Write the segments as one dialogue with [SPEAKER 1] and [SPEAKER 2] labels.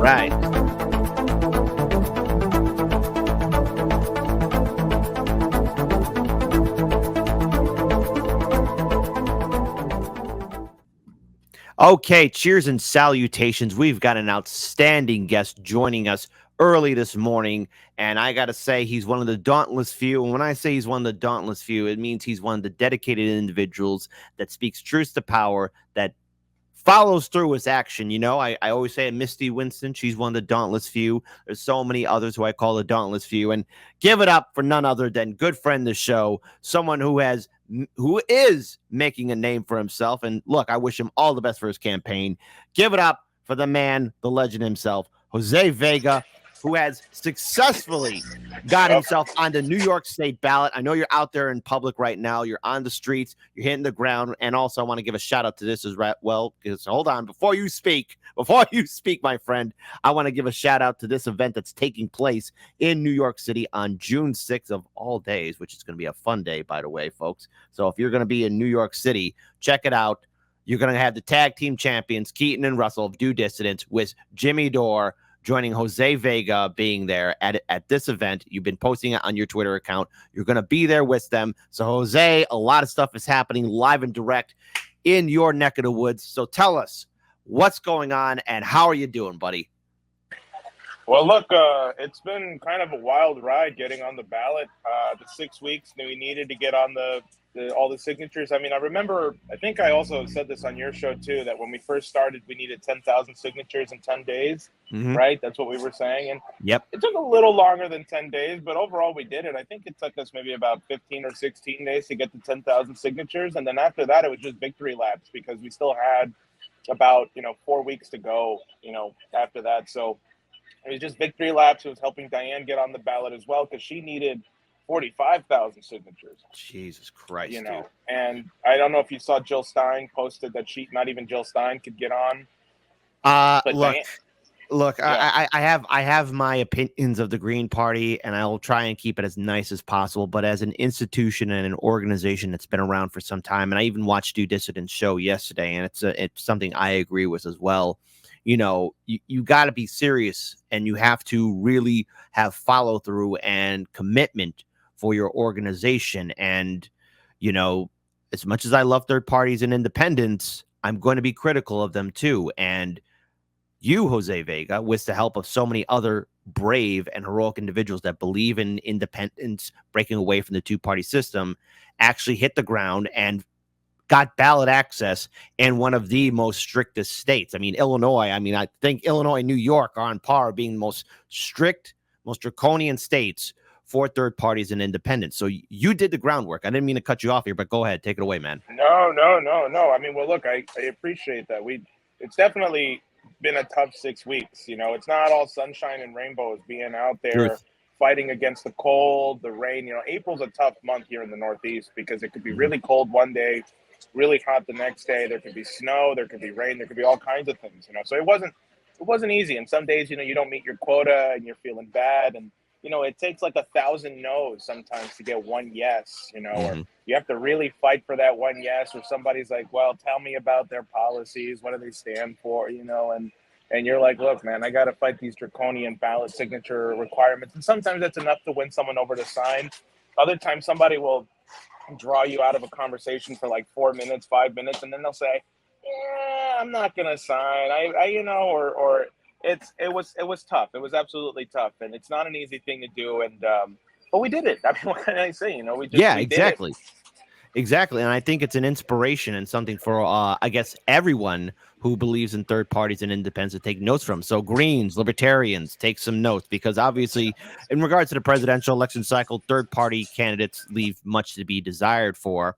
[SPEAKER 1] Right. Okay, cheers and salutations. We've got an outstanding guest joining us early this morning, and I got to say, he's one of the dauntless few. And when I say he's one of the dauntless few, it means he's one of the dedicated individuals that speaks truth to power, that follows through with action. I always say Misty Winston, she's one of the dauntless few. There's so many others who I call the dauntless few. And give it up for none other than good friend of the show, someone who is making a name for himself. And look, I wish him all the best for his campaign. Give it up for the man, the legend himself, Jose Vega, who has successfully got himself on the New York State ballot. I know you're out there in public right now. You're on the streets. You're hitting the ground. And also, I want to give a shout out to this as well, because hold on, before you speak, my friend, I want to give a shout out to this event that's taking place in New York City on June 6th of all days, which is going to be a fun day, by the way, folks. So if you're going to be in New York City, check it out. You're going to have the tag team champions, Keaton and Russell of Due Dissidence, with Jimmy Dore joining Jose Vega, being there at this event. You've been posting it on your Twitter account. You're going to be there with them. So, Jose, a lot of stuff is happening live and direct in your neck of the woods. So tell us what's going on and how are you doing, buddy?
[SPEAKER 2] Well, look, it's been kind of a wild ride getting on the ballot. The 6 weeks that we needed to get on all the signatures. I mean, I think I also said this on your show too, that when we first started, we needed 10,000 signatures in 10 days, right? That's what we were saying. And
[SPEAKER 1] yep,
[SPEAKER 2] it took a little longer than 10 days, but overall we did it. I think it took us maybe about 15 or 16 days to get to 10,000 signatures. And then after that, it was just victory laps because we still had about, 4 weeks to go, after that. So it was just victory laps. It was helping Diane get on the ballot as well because she needed 45,000 signatures.
[SPEAKER 1] Jesus Christ,
[SPEAKER 2] dude.
[SPEAKER 1] Dude.
[SPEAKER 2] And I don't know if you saw Jill Stein posted that not even Jill Stein could get on.
[SPEAKER 1] Look, yeah. I have my opinions of the Green Party, and I will try and keep it as nice as possible. But as an institution and an organization that's been around for some time, and I even watched Due Dissidence show yesterday, and it's something I agree with as well. You got to be serious, and you have to really have follow through and commitment for your organization. And, as much as I love third parties and independents, I'm going to be critical of them too. And you, Jose Vega, with the help of so many other brave and heroic individuals that believe in independence, breaking away from the two-party system, actually hit the ground and got ballot access in one of the most strictest states. I mean, Illinois, I think Illinois and New York are on par being the most strict, most draconian states for third parties and independents. So you did the groundwork. I didn't mean to cut you off here, but go ahead, take it away, man.
[SPEAKER 2] No. I mean, well, look, I appreciate that. It's definitely been a tough 6 weeks. It's not all sunshine and rainbows being out there fighting against the cold, the rain. April's a tough month here in the Northeast because it could be really cold one day, really hot the next day. There could be snow, there could be rain, there could be all kinds of things. So it wasn't easy. And some days, you don't meet your quota and you're feeling bad. And it takes like 1,000 no's sometimes to get one yes, or you have to really fight for that one yes, or somebody's like, well, tell me about their policies. What do they stand for? And you're like, look, man, I got to fight these draconian ballot signature requirements. And sometimes that's enough to win someone over to sign. Other times somebody will draw you out of a conversation for like 4 minutes, 5 minutes. And then they'll say, yeah, I'm not going to sign. It was tough. It was absolutely tough, and it's not an easy thing to do. And but we did it. I mean, what can I say?
[SPEAKER 1] Exactly. Exactly. And I think it's an inspiration and something for, I guess, everyone who believes in third parties and independents to take notes from. So Greens, Libertarians, take some notes, because obviously in regards to the presidential election cycle, third party candidates leave much to be desired for.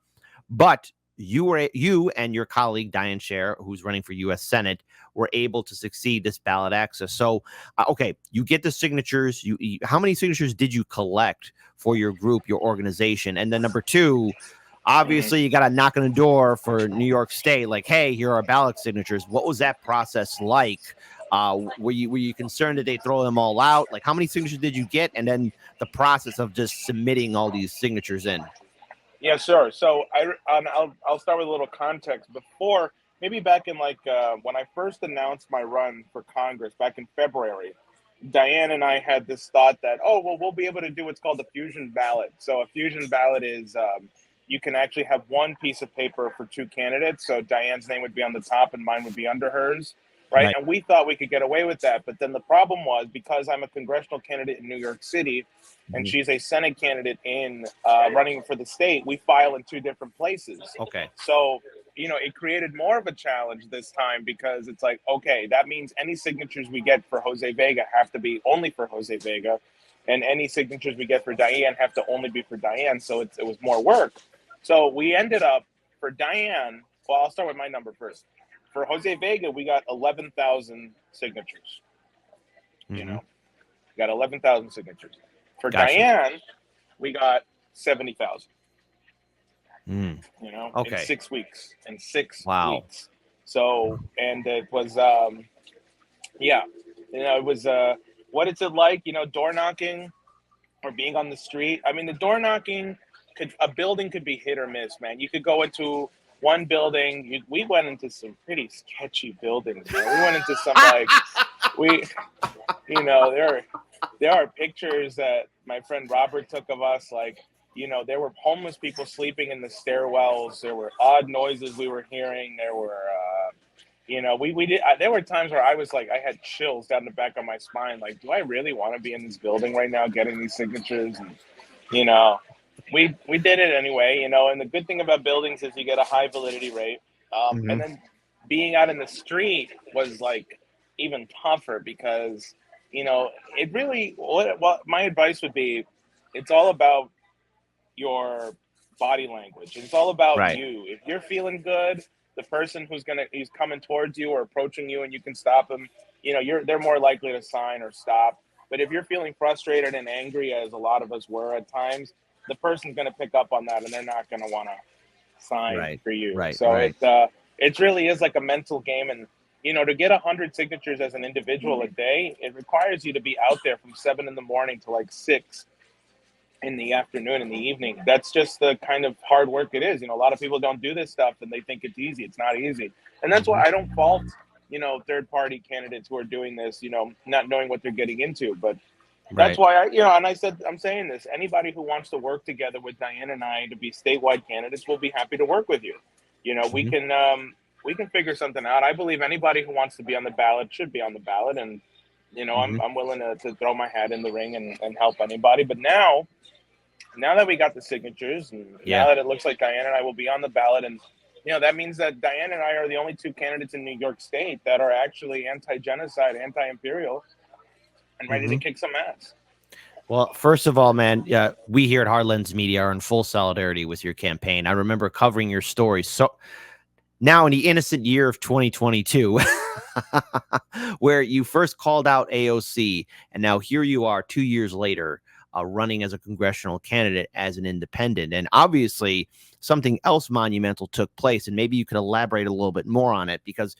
[SPEAKER 1] But you and your colleague, Diane Scher, who's running for U.S. Senate, were able to succeed this ballot access. So, okay, you get the signatures. How many signatures did you collect for your group, your organization? And then number two, obviously, you got to knock on the door for New York State, like, hey, here are ballot signatures. What was that process like? Were you concerned that they throw them all out? Like, how many signatures did you get? And then the process of just submitting all these signatures in.
[SPEAKER 2] Yeah, sure. So I'll start with a little context. Before maybe back in like when I first announced my run for Congress back in February. Diane and I had this thought that, oh, well, we'll be able to do what's called a fusion ballot. So a fusion ballot is you can actually have one piece of paper for two candidates. So Diane's name would be on the top and mine would be under hers, right?
[SPEAKER 1] Right.
[SPEAKER 2] And we thought we could get away with that. But then the problem was, because I'm a congressional candidate in New York City and
[SPEAKER 1] Mhm.
[SPEAKER 2] she's a Senate candidate in running for the state, we file in two different places.
[SPEAKER 1] Okay.
[SPEAKER 2] So, it created more of a challenge this time because it's like, okay, that means any signatures we get for Jose Vega have to be only for Jose Vega, and any signatures we get for Diane have to only be for Diane. So it was more work. So we ended up for Diane. Well, I'll start with my number first. For Jose Vega, we got 11,000 signatures. You
[SPEAKER 1] Mhm.
[SPEAKER 2] know, we got 11,000 signatures. For
[SPEAKER 1] Gotcha.
[SPEAKER 2] Diane, we got 70,000.
[SPEAKER 1] Mm.
[SPEAKER 2] In
[SPEAKER 1] Okay.
[SPEAKER 2] 6 weeks. In 6
[SPEAKER 1] Wow.
[SPEAKER 2] weeks. So, and it was, yeah, it was, what is it like, door knocking or being on the street? I mean, the door knocking a building could be hit or miss, man. You could go into one building. We went into some pretty sketchy buildings, man. We went into some we, there are pictures that my friend Robert took of us. Like, there were homeless people sleeping in the stairwells. There were odd noises we were hearing. There were, we did. There were times where I was like, I had chills down the back of my spine. Like, do I really want to be in this building right now, getting these signatures? And you know, we did it anyway. And the good thing about buildings is you get a high validity rate. And
[SPEAKER 1] Mhm.
[SPEAKER 2] then being out in the street was like even tougher because it really what my advice would be, it's all about your body language. It's all about
[SPEAKER 1] Right.
[SPEAKER 2] you. If you're feeling good, the person who's coming towards you or approaching you and you can stop them, they're more likely to sign or stop. But if you're feeling frustrated and angry, as a lot of us were at times, the person's going to pick up on that and they're not going to want to sign
[SPEAKER 1] Right.
[SPEAKER 2] for you.
[SPEAKER 1] Right.
[SPEAKER 2] So
[SPEAKER 1] Right.
[SPEAKER 2] it really is like a mental game. And to get 100 signatures as an individual a day, it requires you to be out there from 7 in the morning to like 6 in the afternoon, in the evening. That's just the kind of hard work it is. A lot of people don't do this stuff and they think it's easy. It's not easy. And that's why
[SPEAKER 1] Mhm.
[SPEAKER 2] I don't fault, third party candidates who are doing this, not knowing what they're getting into. But that's
[SPEAKER 1] Right.
[SPEAKER 2] why and I'm saying this, anybody who wants to work together with Diane and I to be statewide candidates will be happy to work with you.
[SPEAKER 1] Mhm.
[SPEAKER 2] We can figure something out. I believe anybody who wants to be on the ballot should be on the ballot. And,
[SPEAKER 1] Mhm.
[SPEAKER 2] I'm willing to throw my hat in the ring and help anybody. But now that we got the signatures and now
[SPEAKER 1] Yeah.
[SPEAKER 2] that it looks like Diane and I will be on the ballot, and that means that Diane and I are the only two candidates in New York State that are actually anti-genocide, anti-imperial, and ready to
[SPEAKER 1] Mhm.
[SPEAKER 2] kick some ass.
[SPEAKER 1] Well, first of all, man, yeah, we here at Heartlands Media are in full solidarity with your campaign. I remember covering your story. So now in the innocent year of 2022, where you first called out AOC, and now here you are 2 years later, running as a congressional candidate as an independent. And obviously, something else monumental took place. And maybe you could elaborate a little bit more on it, because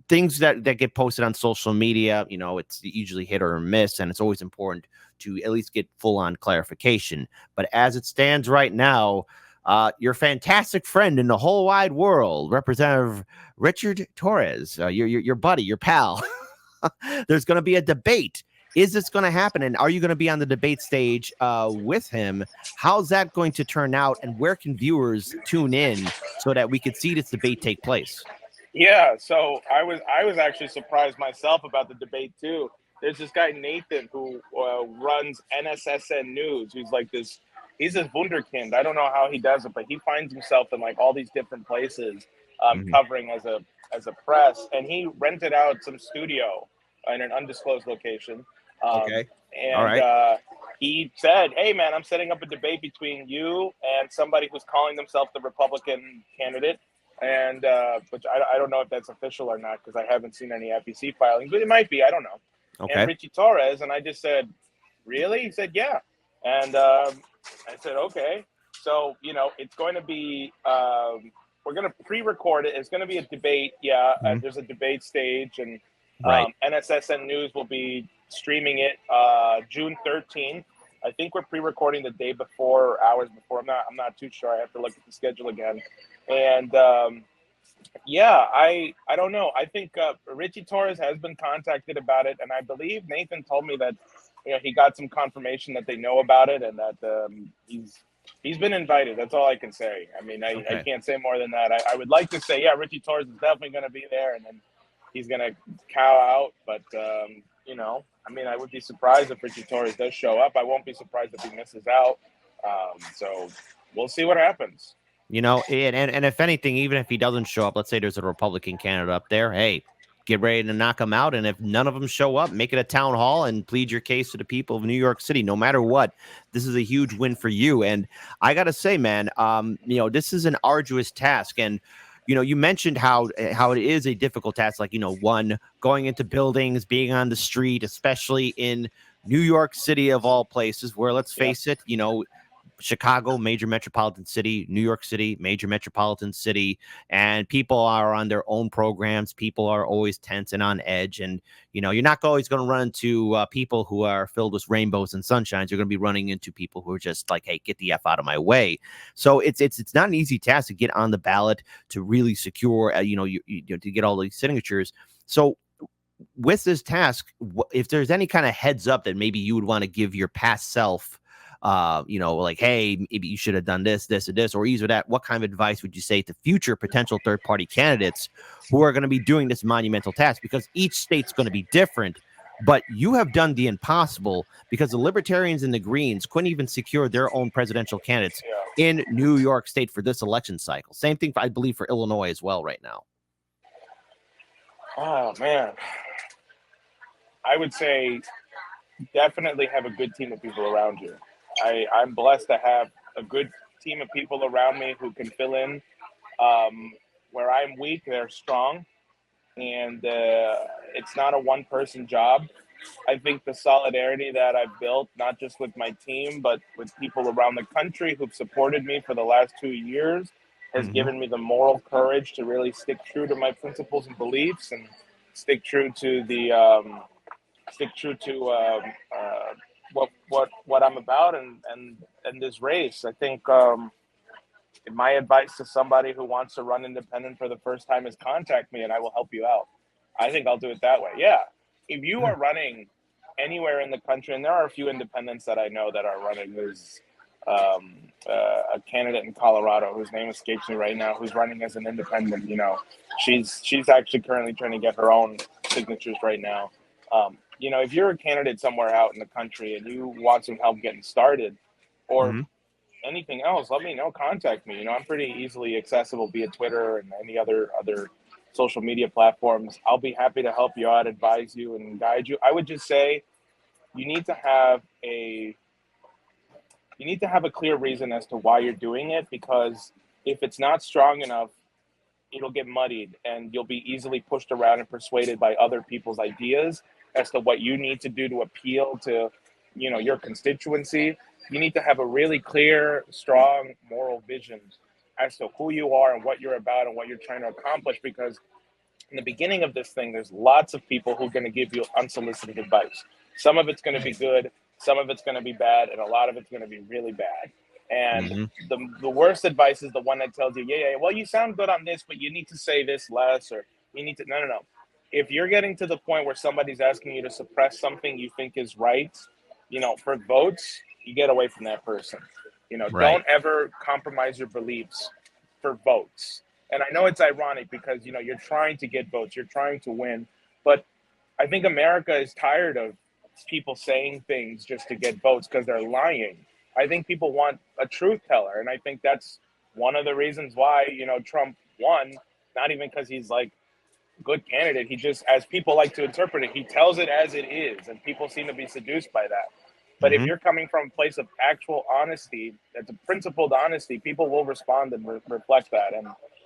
[SPEAKER 1] things that get posted on social media, it's usually hit or miss, and it's always important to at least get full on clarification. But as it stands right now, your fantastic friend in the whole wide world, Representative Richard Torres, your buddy, your pal, there's going to be a debate. Is this going to happen? And are you going to be on the debate stage with him? How's that going to turn out? And where can viewers tune in so that we could see this debate take place?
[SPEAKER 2] Yeah, so I was actually surprised myself about the debate too. There's this guy Nathan who runs NSSN News, who's like this. He's this wunderkind. I don't know how he does it, but he finds himself in like all these different places,
[SPEAKER 1] Mhm.
[SPEAKER 2] covering as a press. And he rented out some studio in an undisclosed location, um,
[SPEAKER 1] Okay. All
[SPEAKER 2] and
[SPEAKER 1] right.
[SPEAKER 2] he said, "Hey, man, I'm setting up a debate between you and somebody who's calling themselves the Republican candidate." And which I don't know if that's official or not because I haven't seen any FEC filings, but it might be. I don't know. And
[SPEAKER 1] Okay.
[SPEAKER 2] Richie Torres, and I just said, "Really?" He said, "Yeah." And I said, "Okay." So it's going to be. We're going to pre-record it. It's going to be a debate. Yeah,
[SPEAKER 1] Mhm.
[SPEAKER 2] there's a debate stage, and
[SPEAKER 1] Right.
[SPEAKER 2] NSSN News will be streaming it June 13th. I think we're pre-recording the day before or hours before. I'm not too sure. I have to look at the schedule again. And Yeah, I don't know. I think Richie Torres has been contacted about it, and I believe Nathan told me that he got some confirmation that they know about it and that he's been invited. That's all I can say. I mean, I
[SPEAKER 1] Okay.
[SPEAKER 2] can't say more than that. I would like to say, yeah, Richie Torres is definitely going to be there, and then he's going to cow out. But I mean, I would be surprised if Richie Torres does show up. I won't be surprised if he misses out. So we'll see what happens.
[SPEAKER 1] And if anything, even if he doesn't show up, let's say there's a Republican candidate up there, hey, get ready to knock him out. And if none of them show up, make it a town hall and plead your case to the people of New York City. No matter what, this is a huge win for you. And I gotta say, man, this is an arduous task. And you mentioned how it is a difficult task. Like, one, going into buildings, being on the street, especially in New York City of all places, where, let's
[SPEAKER 2] Yeah.
[SPEAKER 1] face it, Chicago, major metropolitan city, New York City, major metropolitan city, and people are on their own programs. People are always tense and on edge. And, you're not always going to run into people who are filled with rainbows and sunshines. You're going to be running into people who are just like, hey, get the F out of my way. So it's not an easy task to get on the ballot, to really secure, to get all these signatures. So with this task, if there's any kind of heads up that maybe you would want to give your past self, like, hey, maybe you should have done this, this, or this, or either that, what kind of advice would you say to future potential third-party candidates who are going to be doing this monumental task? Because each state's going to be different, but you have done the impossible, because the Libertarians and the Greens couldn't even secure their own presidential candidates
[SPEAKER 2] Yeah.
[SPEAKER 1] in New York State for this election cycle. Same thing, I believe, for Illinois as well right now.
[SPEAKER 2] Oh man, I would say definitely have a good team of people around you. I'm blessed to have a good team of people around me who can fill in. Where I'm weak, they're strong, and it's not a one-person job. I think the solidarity that I've built, not just with my team, but with people around the country who've supported me for the last 2 years, has
[SPEAKER 1] Mm-hmm.
[SPEAKER 2] given me the moral courage to really stick true to my principles and beliefs, and stick true to the stick true to what I'm about, and this race. I think my advice to somebody who wants to run independent for the first time is contact me, and I will help you out. I think I'll do it that way. Yeah, if you
[SPEAKER 1] Yeah.
[SPEAKER 2] are running anywhere in the country, and there are a few independents that I know that are running. There's a candidate in Colorado whose name escapes me right now, who's running as an independent. She's actually currently trying to get her own signatures right now. If you're a candidate somewhere out in the country and you want some help getting started, or
[SPEAKER 1] Mm-hmm.
[SPEAKER 2] anything else, let me know. Contact me. I'm pretty easily accessible via Twitter and any other social media platforms. I'll be happy to help you out, advise you, and guide you. I would just say you need to have a clear reason as to why you're doing it, because if it's not strong enough, it'll get muddied and you'll be easily pushed around and persuaded by other people's ideas as to what you need to do to appeal to your constituency. You need to have a really clear, strong moral vision as to who you are and what you're about and what you're trying to accomplish, because in the beginning of this thing, there's lots of people who are going to give you unsolicited advice. Some of it's going to be good, some of it's going to be bad, and a lot of it's going to be really bad. And
[SPEAKER 1] Mm-hmm.
[SPEAKER 2] the worst advice is the one that tells you, yeah, well, you sound good on this, but you need to say this less, or you need to, no. If you're getting to the point where somebody's asking you to suppress something you think is right, for votes, you get away from that person.
[SPEAKER 1] Right.
[SPEAKER 2] Don't ever compromise your beliefs for votes. And I know it's ironic because you're trying to get votes, you're trying to win, but I think America is tired of people saying things just to get votes because they're lying. I think people want a truth teller, and I think that's one of the reasons why Trump won. Not even because he's like a good candidate, he just, as people like to interpret it, he tells it as it is, and people seem to be seduced by that. But if
[SPEAKER 1] Mm-hmm.
[SPEAKER 2] you're coming from a place of actual honesty, that's a principled honesty, people will respond and reflect that,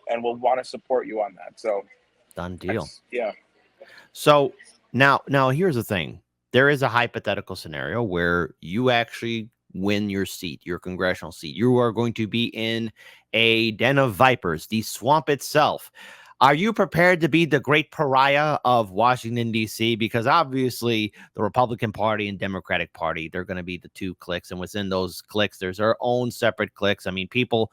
[SPEAKER 2] and will want to support you on that. So
[SPEAKER 1] Done deal.
[SPEAKER 2] that's, yeah.
[SPEAKER 1] So now here's the thing. There is a hypothetical scenario where you actually win your seat, your congressional seat. You are going to be in a den of vipers, the swamp itself. Are you prepared to be the great pariah of Washington, D.C.? Because obviously the Republican Party and Democratic Party, they're going to be the two cliques. And within those cliques, there's their own separate cliques. I mean, people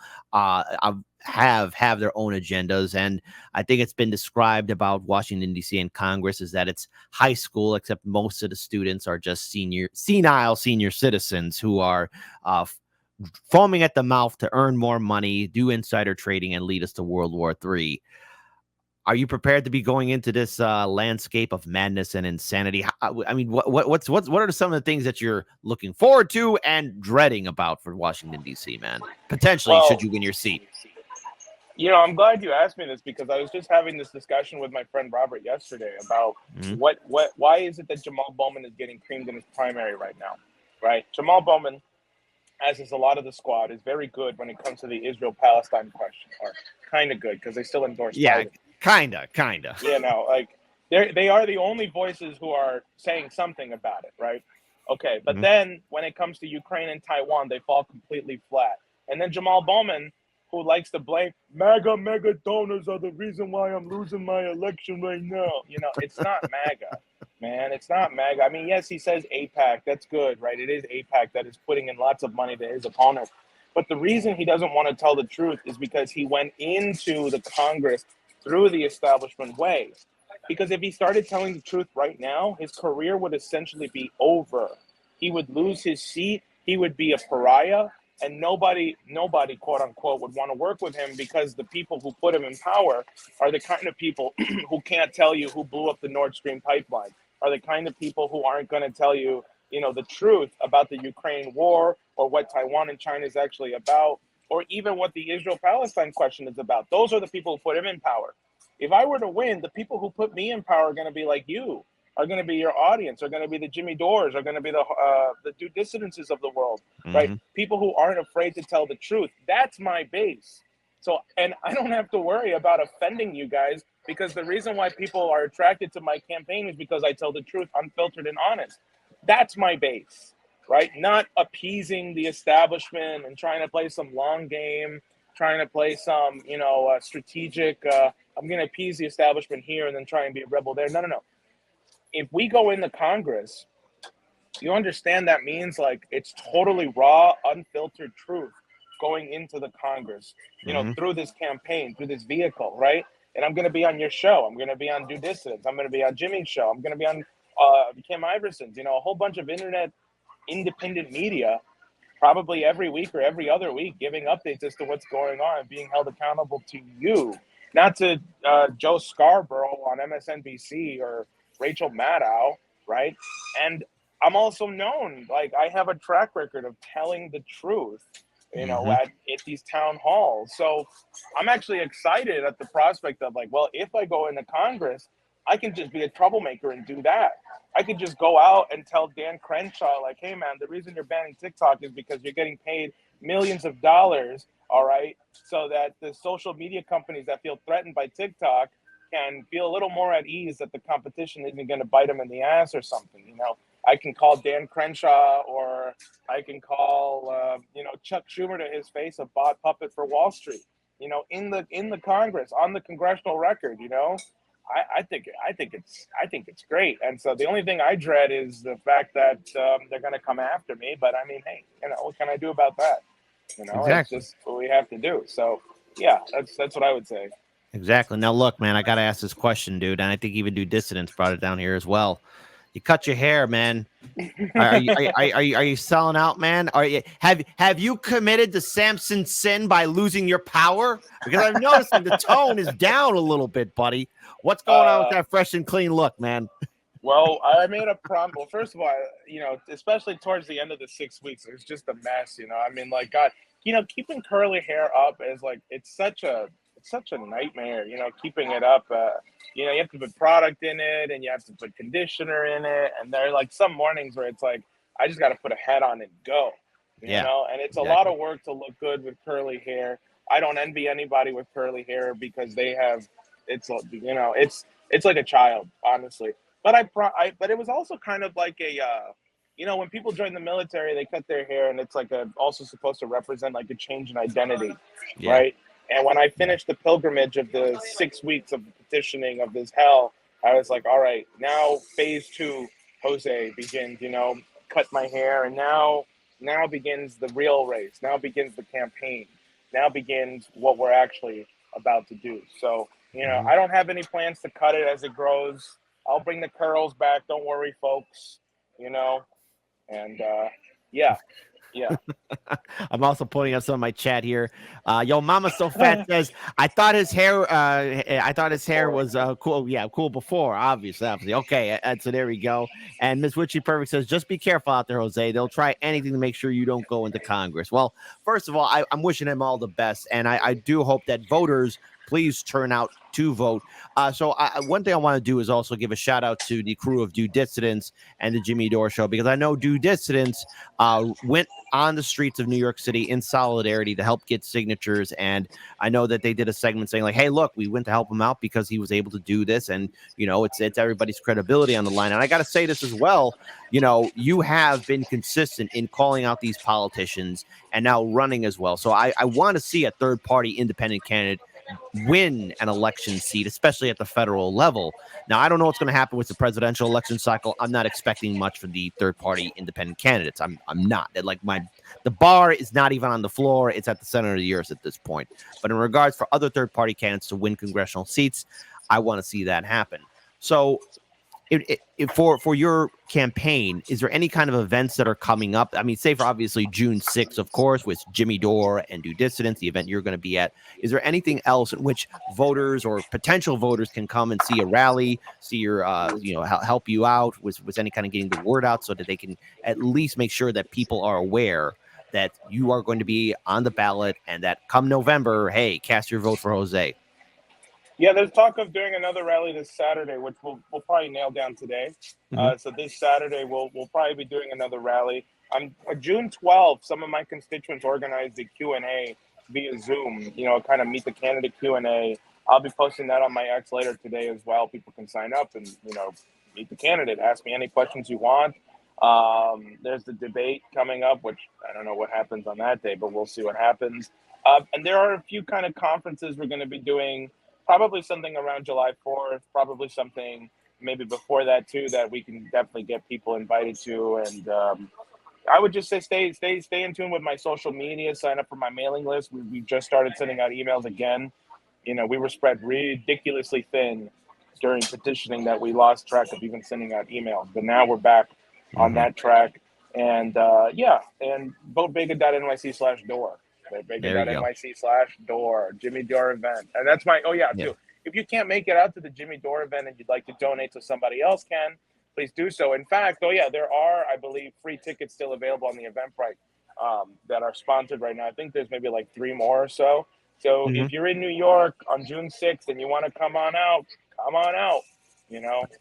[SPEAKER 1] have their own agendas. And I think it's been described about Washington, D.C. and Congress is that it's high school, except most of the students are just senile senior citizens who are foaming at the mouth to earn more money, do insider trading, and lead us to World War III. Are you prepared to be going into this landscape of madness and insanity? I mean, what are some of the things that you're looking forward to and dreading about for Washington, D.C., man? Potentially, should
[SPEAKER 2] Well,
[SPEAKER 1] you win your seat?
[SPEAKER 2] I'm glad you asked me this because I was just having this discussion with my friend Robert yesterday about
[SPEAKER 1] Mhm.
[SPEAKER 2] why is it that Jamal Bowman is getting creamed in his primary right now, right? Jamal Bowman, as is a lot of the squad, is very good when it comes to the Israel-Palestine question, or kind of good because they still endorse
[SPEAKER 1] Yeah,
[SPEAKER 2] Biden.
[SPEAKER 1] kinda.
[SPEAKER 2] Like they are the only voices who are saying something about it, right? Okay, but
[SPEAKER 1] Mhm.
[SPEAKER 2] then when it comes to Ukraine and Taiwan, they fall completely flat. And then Jamal Bowman, who likes to blame mega donors are the reason why I'm losing my election right now. It's not MAGA, man. It's not MAGA. I mean, yes, he says APAC. That's good, right? It is APAC that is putting in lots of money to his opponent. But the reason he doesn't want to tell the truth is because he went into the Congress through the establishment way. Because if he started telling the truth right now, his career would essentially be over. He would lose his seat. He would be a pariah, and nobody, quote unquote, would want to work with him because the people who put him in power are the kind of people who can't tell you who blew up the Nord Stream pipeline, are the kind of people who aren't going to tell you, the truth about the Ukraine war or what Taiwan and China is actually about, or even what the Israel-Palestine question is about. Those are the people who put him in power. If I were to win, the people who put me in power are going to be like you, are going to be your audience, are going to be the Jimmy Dores, are going to be the due dissidences of the world, right?
[SPEAKER 1] Mhm.
[SPEAKER 2] People who aren't afraid to tell the truth. That's my base. So, and I don't have to worry about offending you guys because the reason why people are attracted to my campaign is because I tell the truth, unfiltered and honest. That's my base, right? Not appeasing the establishment and trying to play some long game, trying to play some, strategic. I'm going to appease the establishment here and then try and be a rebel there. No, no, no. If we go into Congress, you understand that means like it's totally raw, unfiltered truth going into the Congress,
[SPEAKER 1] Mhm.
[SPEAKER 2] through this campaign, through this vehicle, right? And I'm going to be on your show. I'm going to be on Due Dissidence. I'm going to be on Jimmy's show. I'm going to be on Kim Iverson's, a whole bunch of internet independent media, probably every week or every other week, giving updates as to what's going on and being held accountable to you, not to Joe Scarborough on MSNBC or Rachel Maddow, right? And I'm also known, like I have a track record of telling the truth,
[SPEAKER 1] Mhm.
[SPEAKER 2] at these town halls. So I'm actually excited at the prospect of like, well, if I go into Congress, I can just be a troublemaker and do that. I could just go out and tell Dan Crenshaw, like, hey, man, the reason you're banning TikTok is because you're getting paid millions of dollars, all right, so that the social media companies that feel threatened by TikTok can feel a little more at ease that the competition isn't going to bite them in the ass or something. I can call Dan Crenshaw or I can call, Chuck Schumer to his face a bot puppet for Wall Street. In the Congress on the congressional record. I think it's great. And so the only thing I dread is the fact that they're going to come after me. But I mean, hey, what can I do about that? It's
[SPEAKER 1] Exactly.
[SPEAKER 2] just what we have to do. So yeah, that's what I would say.
[SPEAKER 1] Exactly. Now, look, man, I got to ask this question, dude. And I think even Due Dissidents brought it down here as well. You cut your hair, man. Are you selling out, man? Have you committed the Samson sin by losing your power? Because I'm noticing the tone is down a little bit, buddy. What's going on with
[SPEAKER 2] uh,
[SPEAKER 1] that fresh and clean look, man?
[SPEAKER 2] Well, I made a prom. Well, first of all, especially towards the end of the 6 weeks, it was just a mess. I mean, like, God, keeping curly hair up is like it's such a nightmare. Keeping it up. You have to put product in it, and you have to put conditioner in it, and there are like some mornings where it's like I just got to put a hat on and go.
[SPEAKER 1] Yeah,
[SPEAKER 2] And it's a lot
[SPEAKER 1] exactly.
[SPEAKER 2] of work to look good with curly hair. I don't envy anybody with curly hair because they have it's like a child, honestly. But it was also kind of like when people join the military, they cut their hair, and it's like also supposed to represent like a change in identity,
[SPEAKER 1] Yeah,
[SPEAKER 2] right? And when I
[SPEAKER 1] yeah.
[SPEAKER 2] finished the pilgrimage of the 6 weeks of the petitioning of this hell, I was like, all right, now phase two, Jose begins. Cut my hair, and now begins the real race. Now begins the campaign. now begins what we're actually about to do. So, I don't have any plans to cut it as it grows. I'll bring the curls back. Don't worry, folks. And yeah, yeah.
[SPEAKER 1] I'm also pointing out some of my chat here. Yo, Mama So Fat says, I thought his hair was cool. Yeah, cool before, obviously. Okay, so there we go. And Miss Witchy Perfect says, just be careful out there, Jose. They'll try anything to make sure you don't go into Congress. Well, first of all, I'm wishing him all the best, and I do hope that voters please turn out to vote. One thing I want to do is also give a shout out to the crew of Due Dissidents and the Jimmy Dore Show, because I know Due Dissidents went on the streets of New York City in solidarity to help get signatures. And I know that they did a segment saying, like, hey, look, we went to help him out because he was able to do this. And, it's everybody's credibility on the line. And I got to say this as well. You have been consistent in calling out these politicians and now running as well. So I want to see a third party independent candidate win an election seat, especially at the federal level. Now, I don't know what's going to happen with the presidential election cycle. I'm not expecting much for the third party independent candidates. I'm not. The bar is not even on the floor. It's at the center of the earth at this point. But in regards for other third party candidates to win congressional seats, I want to see that happen. So for your campaign, is there any kind of events that are coming up? I mean, say for obviously June 6th, of course, with Jimmy Dore and Due Dissidents, the event you're going to be at. Is there anything else in which voters or potential voters can come and see a rally, see your, help you out with any kind of getting the word out so that they can at least make sure that people are aware that you are going to be on the ballot and that come November, hey, cast your vote for Jose?
[SPEAKER 2] Yeah, there's talk of doing another rally this Saturday, which we'll probably nail down today. So this Saturday, we'll probably be doing another rally. On June 12th, some of my constituents organized a Q&A via Zoom, kind of meet the candidate Q&A. I'll be posting that on my X later today as well. People can sign up and, meet the candidate. Ask me any questions you want. There's the debate coming up, which I don't know what happens on that day, but we'll see what happens. And there are a few kind of conferences we're going to be doing. Probably something around July 4th, probably something maybe before that too, that we can definitely get people invited to. And I would just say stay in tune with my social media, sign up for my mailing list. We just started sending out emails again. We were spread ridiculously thin during petitioning that we lost track of even sending out emails. But now we're back on that track. And and vote Vega.nyc/door. Vega.nyc/door, Jimmy Dore event. And that's too. If you can't make it out to the Jimmy Dore event and you'd like to donate so somebody else can, please do so. In fact, there are, I believe, free tickets still available on the Eventbrite that are sponsored right now. I think there's maybe like 3 more or so. So if you're in New York on June 6th and you want to come on out.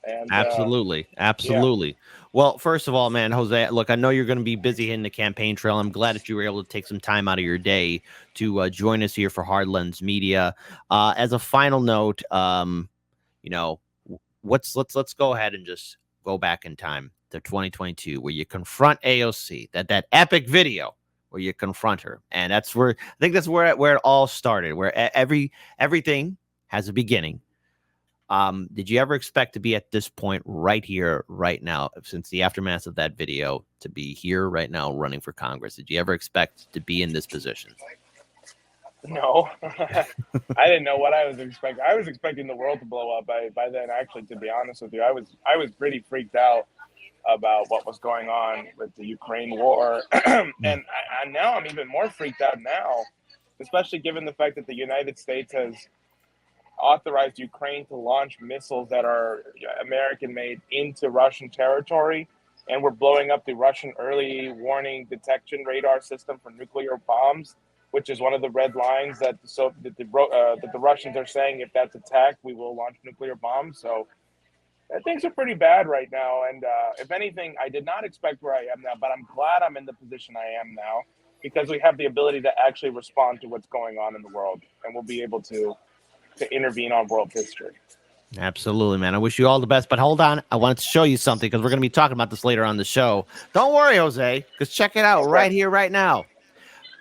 [SPEAKER 2] And
[SPEAKER 1] absolutely.
[SPEAKER 2] Yeah.
[SPEAKER 1] Well, first of all, man, Jose, look, I know you're going to be busy hitting the campaign trail. I'm glad that you were able to take some time out of your day to join us here for Hard Lens Media. As a final note, let's go ahead and just go back in time to 2022, where you confront AOC, that epic video where you confront her, and that's where I think that's where it all started, where everything has a beginning. Did you ever expect to be at this point right here, right now, since the aftermath of that video, to be here right now running for Congress? Did you ever expect to be in this position?
[SPEAKER 2] No, I didn't know what I was expecting. I was expecting the world to blow up by then. Actually, to be honest with you, I was pretty freaked out about what was going on with the Ukraine war, and now I'm even more freaked out now, especially given the fact that the United States has authorized Ukraine to launch missiles that are American-made into Russian territory, and we're blowing up the Russian early warning detection radar system for nuclear bombs, which is one of the red lines that the Russians are saying if that's attacked, we will launch nuclear bombs. So things are pretty bad right now, and if anything, I did not expect where I am now, but I'm glad I'm in the position I am now because we have the ability to actually respond to what's going on in the world, and we'll be able to intervene on world history.
[SPEAKER 1] Absolutely, man. I wish you all the best. But hold on. I wanted to show you something because we're going to be talking about this later on the show. Don't worry, Jose, because check it out right here, right now.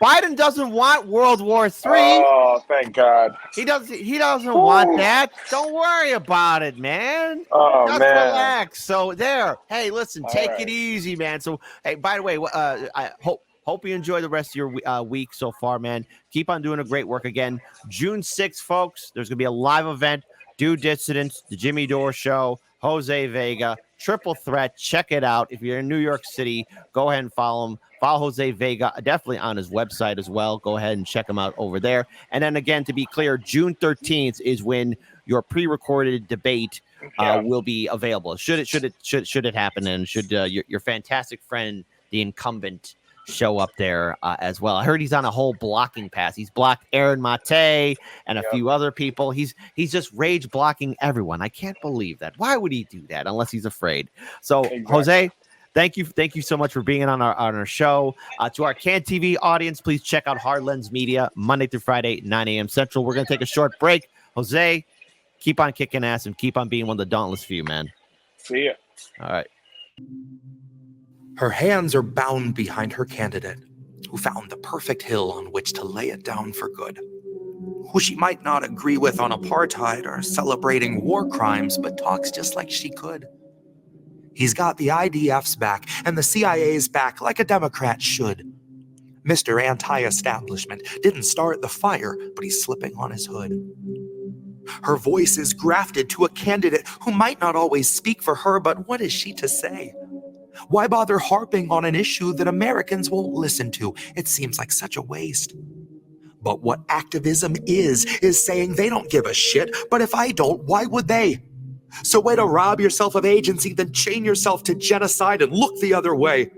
[SPEAKER 1] Biden doesn't want World War III.
[SPEAKER 2] Oh, thank God.
[SPEAKER 1] He doesn't want that. Don't worry about it, man.
[SPEAKER 2] Oh,
[SPEAKER 1] Just
[SPEAKER 2] man.
[SPEAKER 1] relax. So there. Hey, listen, take it easy, man. So, hey, by the way, I hope Hope you enjoy the rest of your week so far, man. Keep on doing a great work. Again, June 6th, folks, there's going to be a live event. Due Dissidents, the Jimmy Dore Show, Jose Vega, Triple Threat. Check it out. If you're in New York City, go ahead and follow him. Follow Jose Vega, definitely on his website as well. Go ahead and check him out over there. And then again, to be clear, June 13th is when your pre-recorded debate will be available. Should it happen, and should your fantastic friend, the incumbent, show up there as well. I heard he's on a whole blocking pass. He's blocked Aaron Mate and a few other people. He's just rage blocking everyone. I can't believe that. Why would he do that unless he's afraid? So Jose, thank you so much for being on our show. To our Can TV audience, please check out Hard Lens Media Monday through Friday, 9 a.m. Central. We're gonna take a short break. Jose, keep on kicking ass and keep on being one of the dauntless few, man.
[SPEAKER 2] See ya.
[SPEAKER 1] All right.
[SPEAKER 3] Her hands are bound behind her candidate, who found the perfect hill on which to lay it down for good. Who she might not agree with on apartheid or celebrating war crimes, but talks just like she could. He's got the IDF's back and the CIA's back like a Democrat should. Mr. Anti-Establishment didn't start the fire, but he's slipping on his hood. Her voice is grafted to a candidate who might not always speak for her, but what is she to say? Why bother harping on an issue that Americans won't listen to? It seems like such a waste. But what activism is saying they don't give a shit, but if I don't, why would they? So way to rob yourself of agency, then chain yourself to genocide and look the other way.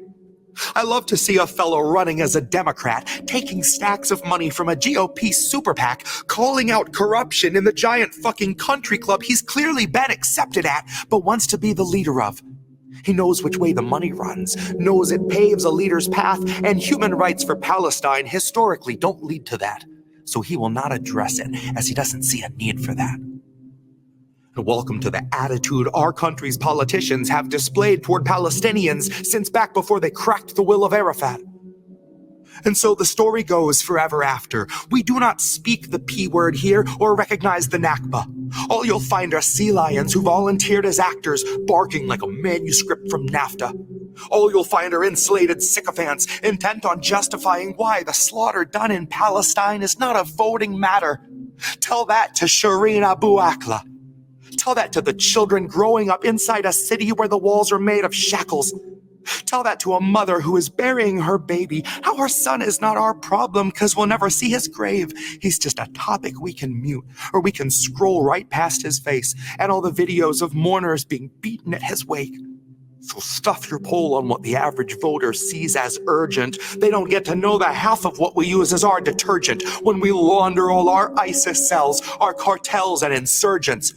[SPEAKER 3] I love to see a fellow running as a Democrat, taking stacks of money from a GOP super PAC, calling out corruption in the giant fucking country club he's clearly been accepted at, but wants to be the leader of. He knows which way the money runs, knows it paves a leader's path, and human rights for Palestine historically don't lead to that. So he will not address it, as he doesn't see a need for that. And welcome to the attitude our country's politicians have displayed toward Palestinians since back before they cracked the will of Arafat. And so the story goes forever after. We do not speak the P word here or recognize the Nakba. All you'll find are sea lions who volunteered as actors, barking like a manuscript from NAFTA. All you'll find are insulated sycophants, intent on justifying why the slaughter done in Palestine is not a voting matter. Tell that to Shireen Abu Akleh. Tell that to the children growing up inside a city where the walls are made of shackles. Tell that to a mother who is burying her baby, how her son is not our problem because we'll never see his grave. He's just a topic we can mute, or we can scroll right past his face and all the videos of mourners being beaten at his wake. So stuff your poll on what the average voter sees as urgent. They don't get to know the half of what we use as our detergent when we launder all our ISIS cells, our cartels and insurgents.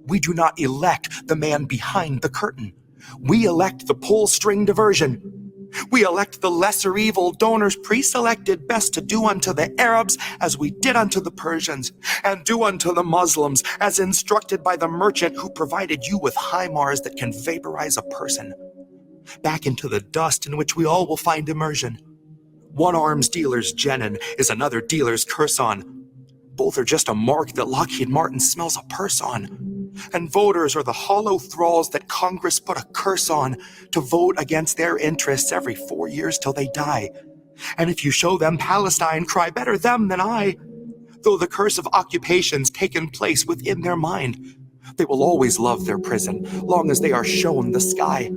[SPEAKER 3] We do not elect the man behind the curtain. We elect the pull string diversion. We elect the lesser evil donors pre-selected best to do unto the Arabs as we did unto the Persians, and do unto the Muslims as instructed by the merchant who provided you with HIMARS that can vaporize a person. Back into the dust in which we all will find immersion. One arms dealer's Jenin is another dealer's Curson. Both are just a mark that Lockheed Martin smells a purse on. And voters are the hollow thralls that Congress put a curse on to vote against their interests every 4 years till they die. And if you show them Palestine, cry better them than I. Though the curse of occupation's taken place within their mind, they will always love their prison, long as they are shown the sky.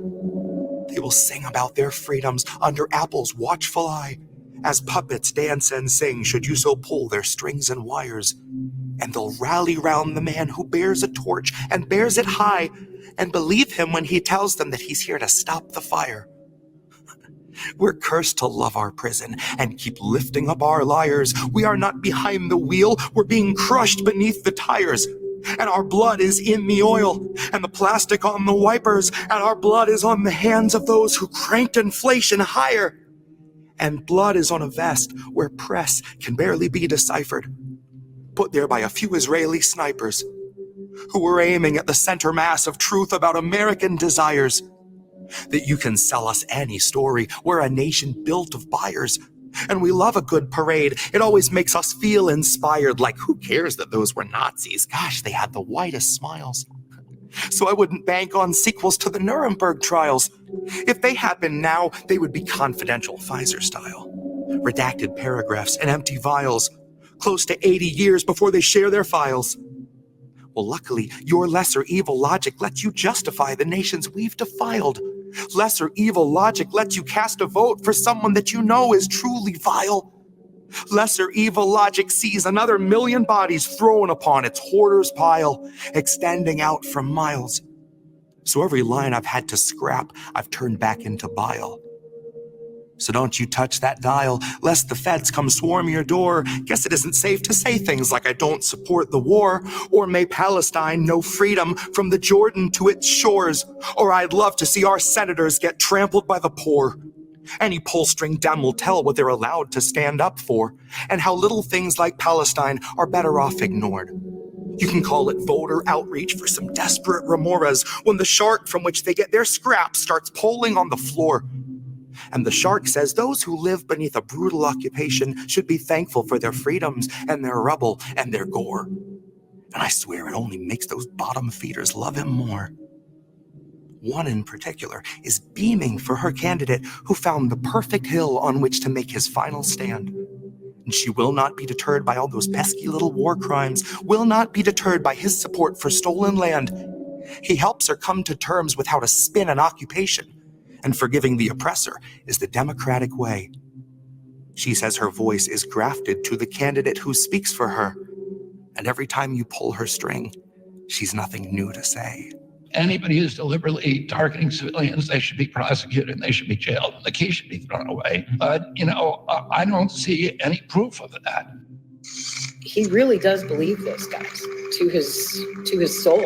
[SPEAKER 3] They will sing about their freedoms under Apple's watchful eye, as puppets dance and sing should you so pull their strings and wires. And they'll rally round the man who bears a torch and bears it high, and believe him when he tells them that he's here to stop the fire. We're cursed to love our prison and keep lifting up our liars. We are not behind the wheel, we're being crushed beneath the tires. And our blood is in the oil, and the plastic on the wipers, and our blood is on the hands of those who cranked inflation higher. And blood is on a vest where press can barely be deciphered, put there by a few Israeli snipers who were aiming at the center mass of truth about American desires. That you can sell us any story. We're a nation built of buyers, and we love a good parade. It always makes us feel inspired, like who cares that those were Nazis? Gosh, they had the whitest smiles. So I wouldn't bank on sequels to the Nuremberg trials. If they happen now, they would be confidential Pfizer style. redacted paragraphs and empty vials, close to 80 years before they share their files. Well, luckily, your lesser evil logic lets you justify the nations we've defiled. Lesser evil logic lets you cast a vote for someone that you know is truly vile. Lesser evil logic sees another million bodies thrown upon its hoarder's pile, extending out for miles. So every line I've had to scrap, I've turned back into bile. So don't you touch that dial, lest the feds come swarm your door. Guess it isn't safe to say things like I don't support the war, or may Palestine know freedom from the Jordan to its shores, or I'd love to see our senators get trampled by the poor. Any pull-string dem will tell what they're allowed to stand up for, and how little things like Palestine are better off ignored. You can call it voter outreach for some desperate remoras when the shark from which they get their scraps starts polling on the floor. And the shark says those who live beneath a brutal occupation should be thankful for their freedoms and their rubble and their gore. And I swear it only makes those bottom feeders love him more. One in particular is beaming for her candidate who found the perfect hill on which to make his final stand. And she will not be deterred by all those pesky little war crimes, will not be deterred by his support for stolen land. He helps her come to terms with how to spin an occupation, and forgiving the oppressor is the democratic way. She says her voice is grafted to the candidate who speaks for her, and every time you pull her string, she's nothing new to say.
[SPEAKER 4] Anybody who's deliberately targeting civilians, they should be prosecuted and they should be jailed and the key should be thrown away. But, I don't see any proof of that.
[SPEAKER 5] He really does believe those guys to his soul.